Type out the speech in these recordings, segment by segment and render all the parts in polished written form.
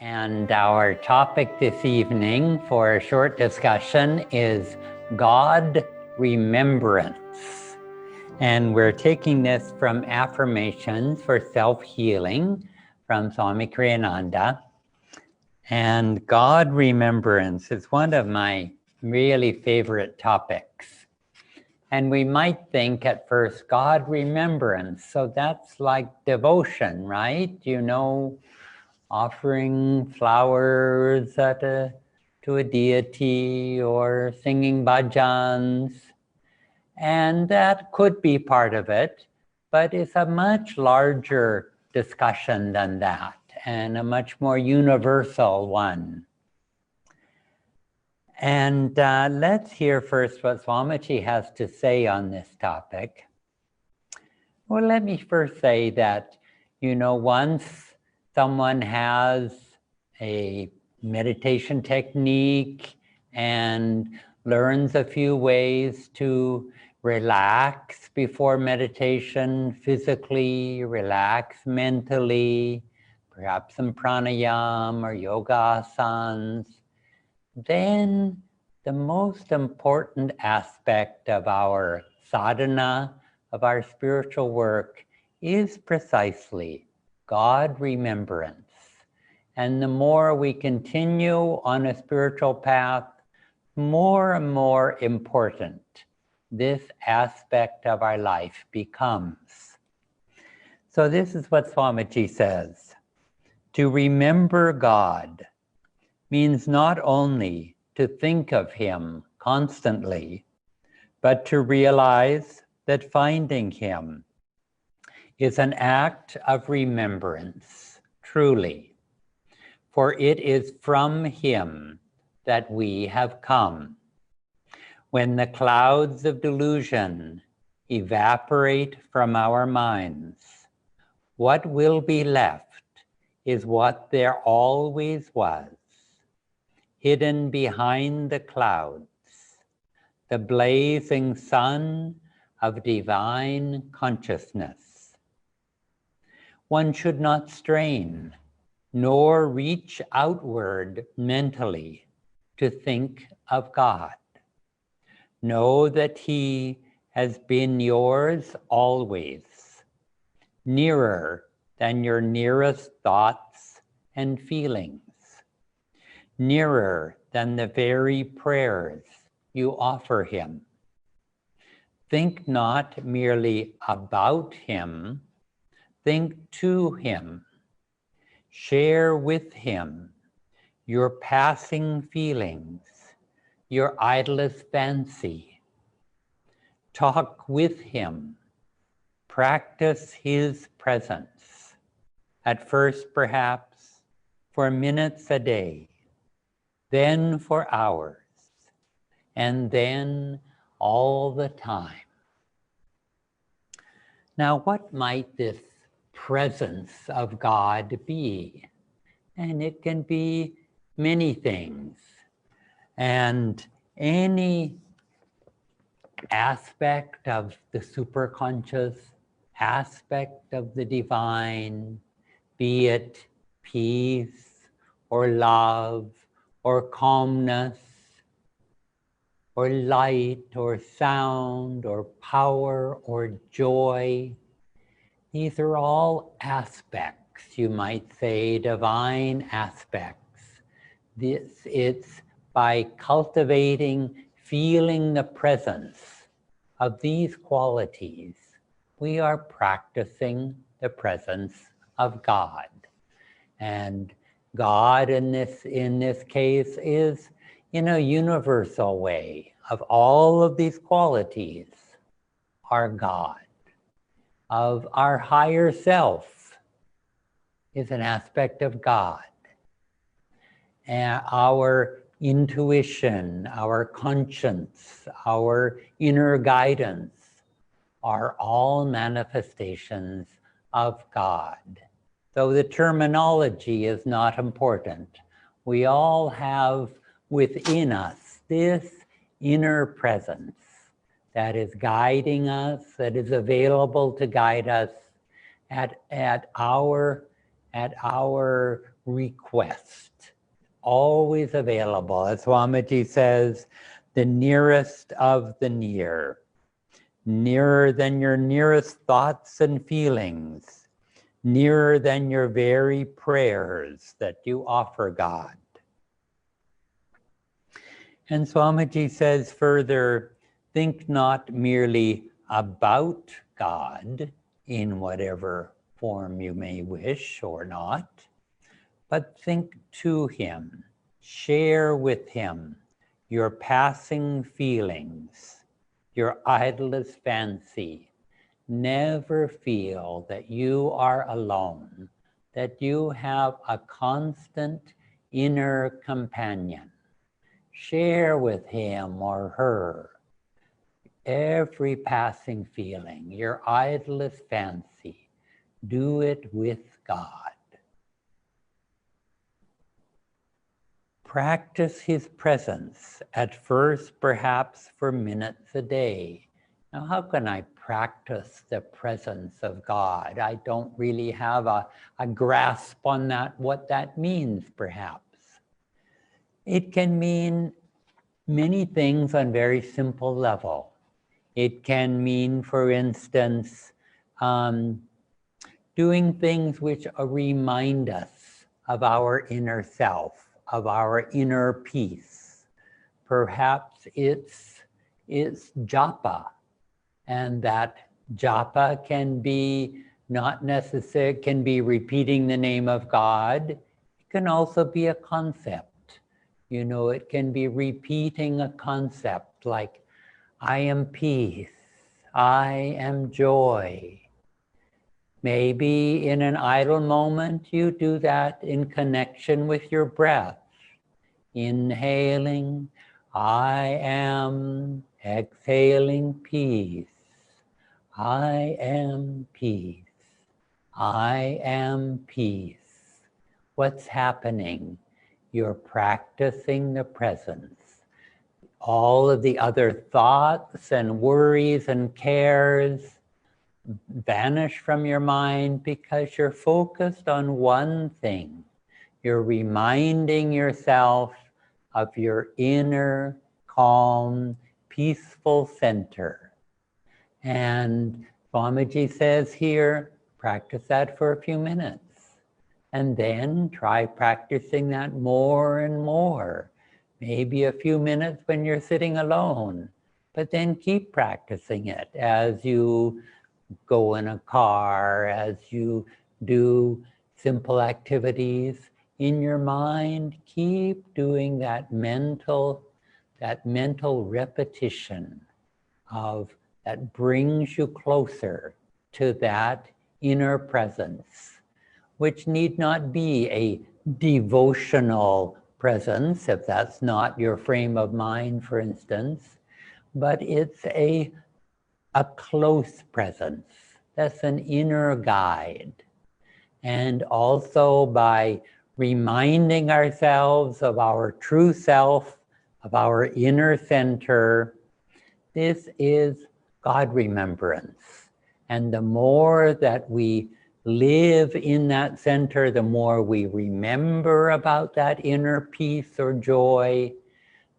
And our topic this evening for a short discussion is God Remembrance. And we're taking this from Affirmations for Self-Healing from Swami Kriyananda. And God Remembrance is one of my really favorite topics. And we might think at first, God Remembrance, so that's like devotion, right? You know, offering flowers to a deity or singing bhajans. And that could be part of it, but it's a much larger discussion than that and a much more universal one. And let's hear first what Swamiji has to say on this topic. Well, let me first say that, you know, once someone has a meditation technique and learns a few ways to relax before meditation, physically, relax mentally, perhaps some pranayama or yoga asanas, then the most important aspect of our sadhana, of our spiritual work, is precisely God remembrance. And the more we continue on a spiritual path, more and more important this aspect of our life becomes. So this is what Swamiji says. To remember God means not only to think of Him constantly, but to realize that finding Him is an act of remembrance, truly. For it is from Him that we have come. When the clouds of delusion evaporate from our minds, what will be left is what there always was, hidden behind the clouds, the blazing sun of divine consciousness. One should not strain, nor reach outward mentally to think of God. Know that He has been yours always, nearer than your nearest thoughts and feelings, nearer than the very prayers you offer Him. Think not merely about Him, think to Him. Share with Him your passing feelings, your idlest fancy. Talk with Him. Practice His presence. At first, perhaps, for minutes a day, then for hours, and then all the time. Now, what might this presence of God be? And it can be many things. And any aspect of the superconscious, aspect of the divine, be it peace or love or calmness or light or sound or power or joy. These are all aspects, you might say, divine aspects. It's by cultivating, feeling the presence of these qualities, we are practicing the presence of God. And God in this case is in a universal way of all of these qualities are God. Of our higher self is an aspect of God. And our intuition, our conscience, our inner guidance are all manifestations of God. Though the terminology is not important, we all have within us this inner presence that is guiding us, that is available to guide us at our request, always available. As Swamiji says, the nearest of the near, nearer than your nearest thoughts and feelings, nearer than your very prayers that you offer God. And Swamiji says further, think not merely about God in whatever form you may wish or not, but think to Him, share with Him your passing feelings, your idlest fancy. Never feel that you are alone, that you have a constant inner companion. Share with him or her every passing feeling, your idlest fancy. Do it with God. Practice His presence, at first perhaps for minutes a day. Now, how can I practice the presence of God? I don't really have a grasp on that, what that means perhaps. It can mean many things on very simple level. It can mean, for instance, doing things which remind us of our inner self, of our inner peace. Perhaps it's japa, and that japa can be not necessary, can be repeating the name of God. It can also be a concept. You know, it can be repeating a concept like, I am peace, I am joy. Maybe in an idle moment, you do that in connection with your breath. Inhaling, I am, exhaling peace. I am peace. I am peace. What's happening? You're practicing the presence. All of the other thoughts and worries and cares vanish from your mind because you're focused on one thing. You're reminding yourself of your inner, calm, peaceful center. And Swamiji says here, practice that for a few minutes. And then try practicing that more and more. Maybe a few minutes when you're sitting alone, but then keep practicing it as you go in a car, as you do simple activities in your mind. Keep doing that mental repetition of that brings you closer to that inner presence, which need not be a devotional presence, if that's not your frame of mind, for instance, but it's a close presence. That's an inner guide. And also by reminding ourselves of our true self, of our inner center, this is God remembrance. And the more that we live in that center, the more we remember about that inner peace or joy,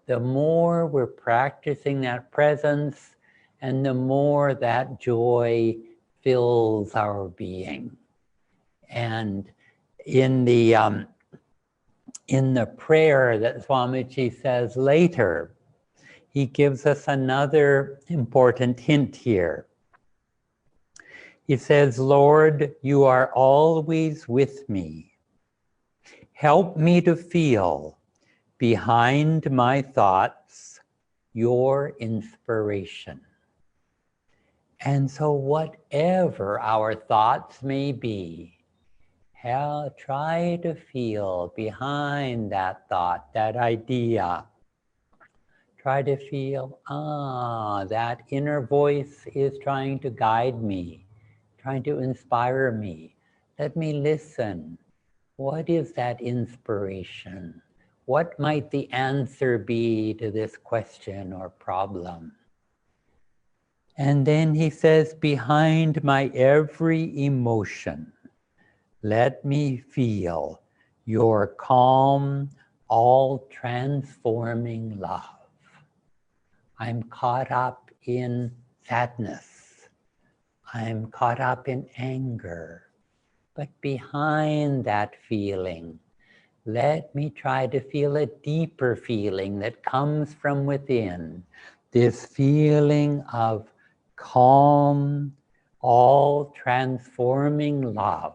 the more we're practicing that presence, and the more that joy fills our being. And in the prayer that Swamiji says later, he gives us another important hint here. He says, Lord, you are always with me. Help me to feel behind my thoughts your inspiration. And so whatever our thoughts may be, try to feel behind that thought, that idea. Try to feel, that inner voice is trying to guide me, trying to inspire me. Let me listen. What is that inspiration? What might the answer be to this question or problem? And then he says, behind my every emotion, let me feel your calm, all-transforming love. I'm caught up in sadness. I'm caught up in anger. But behind that feeling, let me try to feel a deeper feeling that comes from within. This feeling of calm, all-transforming love.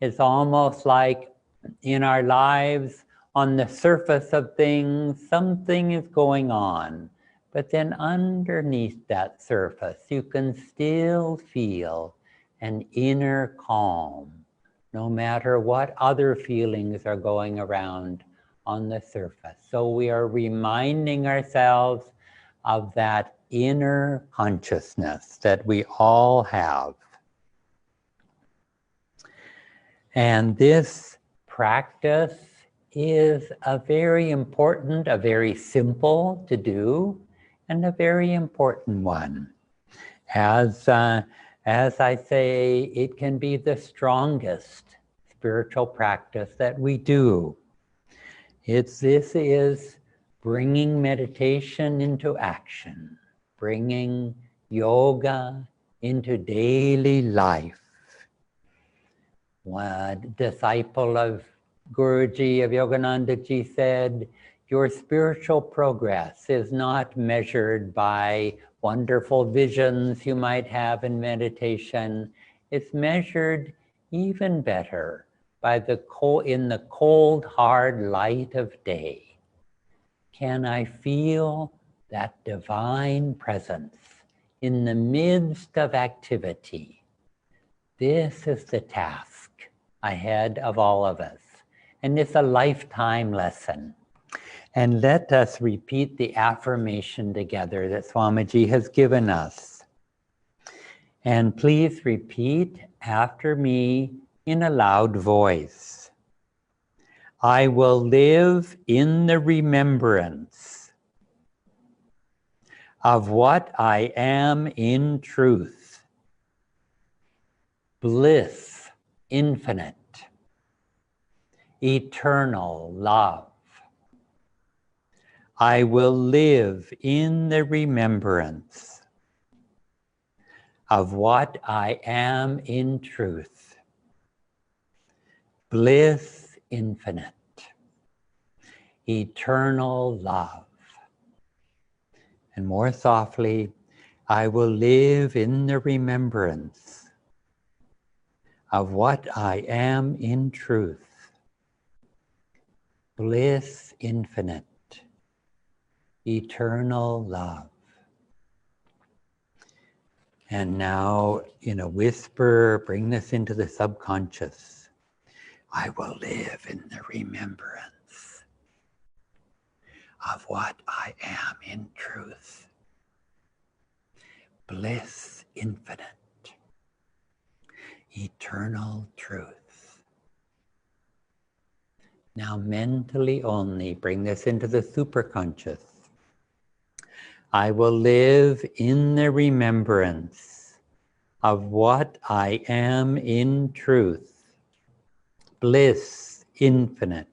It's almost like in our lives, on the surface of things, something is going on. But then underneath that surface, you can still feel an inner calm, no matter what other feelings are going around on the surface. So we are reminding ourselves of that inner consciousness that we all have. And this practice is a very important, a very simple to do, and a very important one. As I say, it can be the strongest spiritual practice that we do. This is bringing meditation into action, bringing yoga into daily life. One disciple of Guruji, of Yogananda ji, said, your spiritual progress is not measured by wonderful visions you might have in meditation. It's measured even better by in the cold, hard light of day. Can I feel that divine presence in the midst of activity? This is the task ahead of all of us, and it's a lifetime lesson. And let us repeat the affirmation together that Swamiji has given us. And please repeat after me in a loud voice. I will live in the remembrance of what I am in truth. Bliss infinite, eternal love. I will live in the remembrance of what I am in truth. Bliss infinite, eternal love. And more softly, I will live in the remembrance of what I am in truth. Bliss infinite, eternal love. And now, in a whisper, bring this into the subconscious. I will live in the remembrance of what I am in truth. Bliss infinite, eternal truth. Now mentally only bring this into the superconscious. I will live in the remembrance of what I am in truth. Bliss infinite,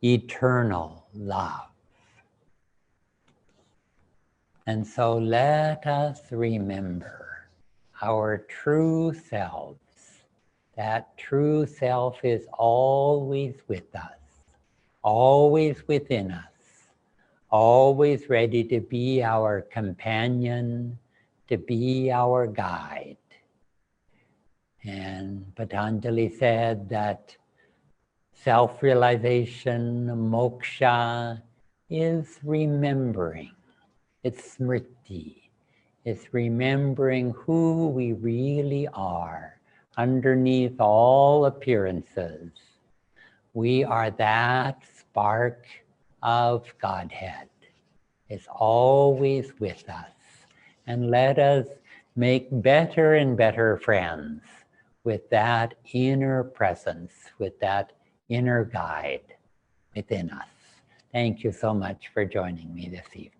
eternal love. And so let us remember our true selves. That true self is always with us, always within us, always ready to be our companion, to be our guide. And Patanjali said that self-realization, moksha, is remembering. It's smriti. It's remembering who we really are underneath all appearances. We are that spark of Godhead. It's always with us. And let us make better and better friends with that inner presence, with that inner guide within us. Thank you so much for joining me this evening.